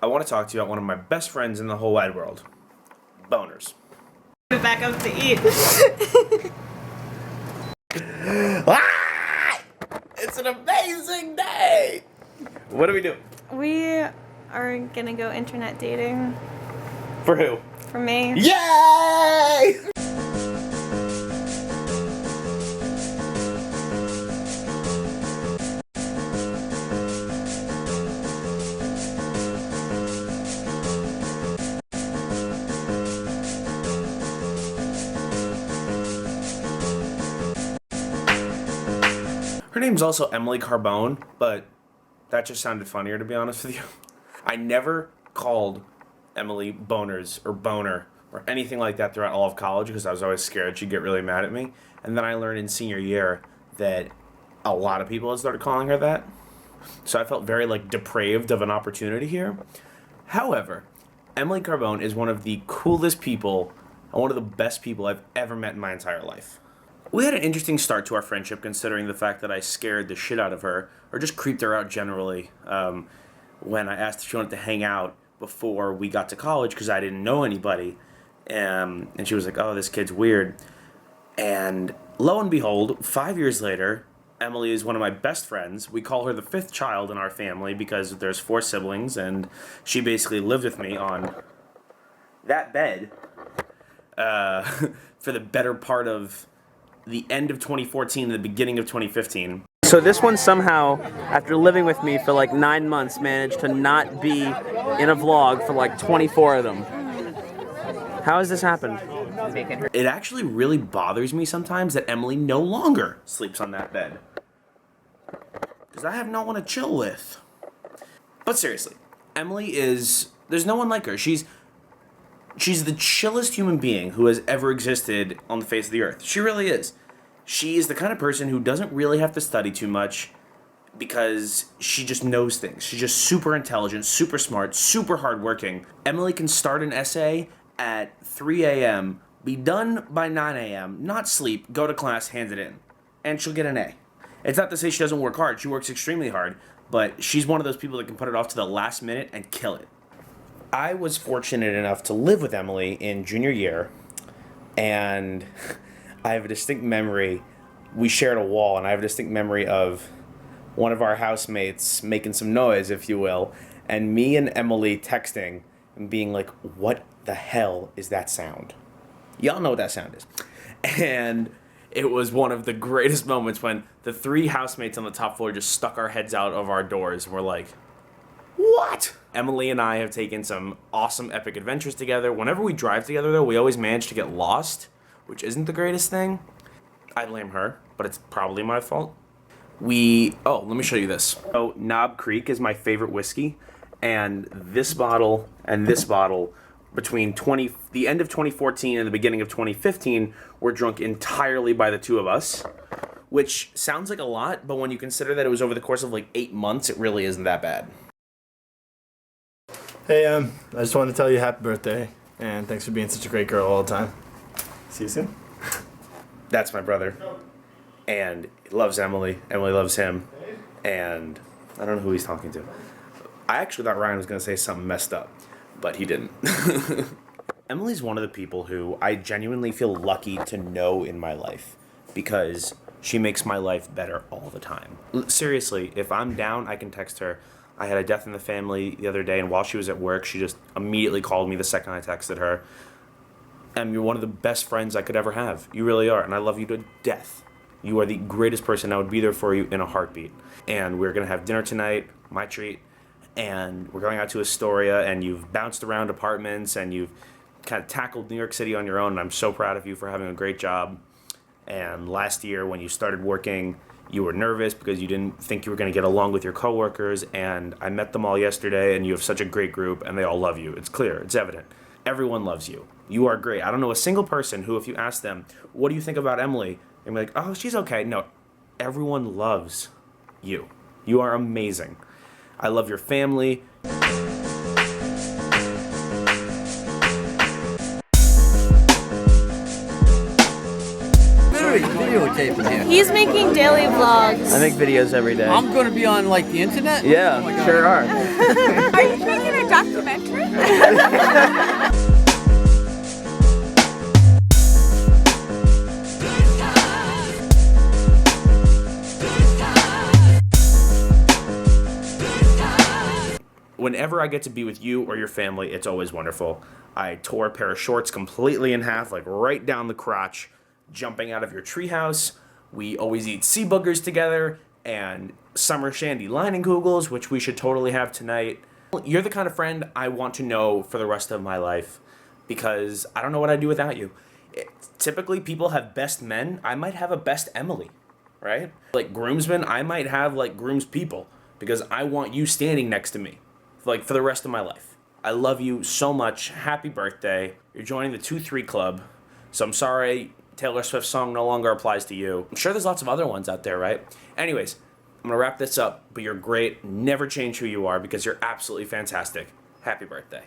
I want to talk to you about one of my best friends in the whole wide world. Boners. Back up to eat. It's an amazing day! What do we do? We are gonna go internet dating. For who? For me. Yay! Her name's also Emily Carbone, but that just sounded funnier, to be honest with you. I never called Emily boners or boner or anything like that throughout all of college because I was always scared she'd get really mad at me. And then I learned in senior year that a lot of people had started calling her that. So I felt very depraved of an opportunity here. However, Emily Carbone is one of the coolest people and one of the best people I've ever met in my entire life. We had an interesting start to our friendship considering the fact that I scared the shit out of her, or just creeped her out generally, when I asked if she wanted to hang out before we got to college because I didn't know anybody. And she was like, oh, this kid's weird. And lo and behold, 5 years later, Emily is one of my best friends. We call her the fifth child in our family because there's 4 siblings, and she basically lived with me on that bed for the better part of the end of 2014 and the beginning of 2015. So this one somehow, after living with me for 9 months, managed to not be in a vlog for 24 of them. How has this happened? It actually really bothers me sometimes that Emily no longer sleeps on that bed. Because I have no one to chill with. But seriously, Emily there's no one like her. She's the chillest human being who has ever existed on the face of the earth. She really is. She is the kind of person who doesn't really have to study too much because she just knows things. She's just super intelligent, super smart, super hardworking. Emily can start an essay at 3 a.m., be done by 9 a.m., not sleep, go to class, hand it in, and she'll get an A. It's not to say she doesn't work hard. She works extremely hard, but she's one of those people that can put it off to the last minute and kill it. I was fortunate enough to live with Emily in junior year, and I have a distinct memory. We shared a wall, and I have a distinct memory of one of our housemates making some noise, if you will, and me and Emily texting and being like, what the hell is that sound? Y'all know what that sound is. And it was one of the greatest moments when the 3 housemates on the top floor just stuck our heads out of our doors and were like, what? Emily and I have taken some awesome epic adventures together. Whenever we drive together, though, we always manage to get lost, which isn't the greatest thing. I blame her, but it's probably my fault. Let me show you this. So, Knob Creek is my favorite whiskey, and this bottle between the end of 2014 and the beginning of 2015 were drunk entirely by the 2 of us, which sounds like a lot, but when you consider that it was over the course of 8 months, it really isn't that bad. Hey, I just wanted to tell you happy birthday, and thanks for being such a great girl all the time. See you soon. That's my brother, and he loves Emily. Emily loves him, and I don't know who he's talking to. I actually thought Ryan was going to say something messed up, but he didn't. Emily's one of the people who I genuinely feel lucky to know in my life because she makes my life better all the time. Seriously, if I'm down, I can text her. I had a death in the family the other day, and while she was at work, she just immediately called me the second I texted her. And you're one of the best friends I could ever have. You really are, and I love you to death. You are the greatest person. I would be there for you in a heartbeat. And we're going to have dinner tonight, my treat, and we're going out to Astoria, and you've bounced around apartments, and you've kind of tackled New York City on your own, and I'm so proud of you for having a great job. And last year, when you started working, you were nervous because you didn't think you were going to get along with your coworkers, and I met them all yesterday, and you have such a great group, and they all love you. It's clear. It's evident. Everyone loves you. You are great. I don't know a single person who, if you ask them, what do you think about Emily? They'll be like, oh, she's okay. No, everyone loves you. You are amazing. I love your family. Videotaping here. He's making daily vlogs. I make videos every day. I'm going to be on the internet? Yeah, sure are. Are you making a documentary? whenever I get to be with you or your family, it's always wonderful. I tore a pair of shorts completely in half, like right down the crotch, jumping out of your treehouse. We always eat sea boogers together and summer shandy Leinenkugels, which we should totally have tonight. You're the kind of friend I want to know for the rest of my life because I don't know what I'd do without you. Typically, people have best men. I might have a best Emily, right? Like groomsmen, I might have like grooms people because I want you standing next to me like for the rest of my life. I love you so much. Happy birthday. You're joining the 2-3 Club. So I'm sorry Taylor Swift's song no longer applies to you. I'm sure there's lots of other ones out there, right? Anyways, I'm going to wrap this up, but you're great. Never change who you are because you're absolutely fantastic. Happy birthday.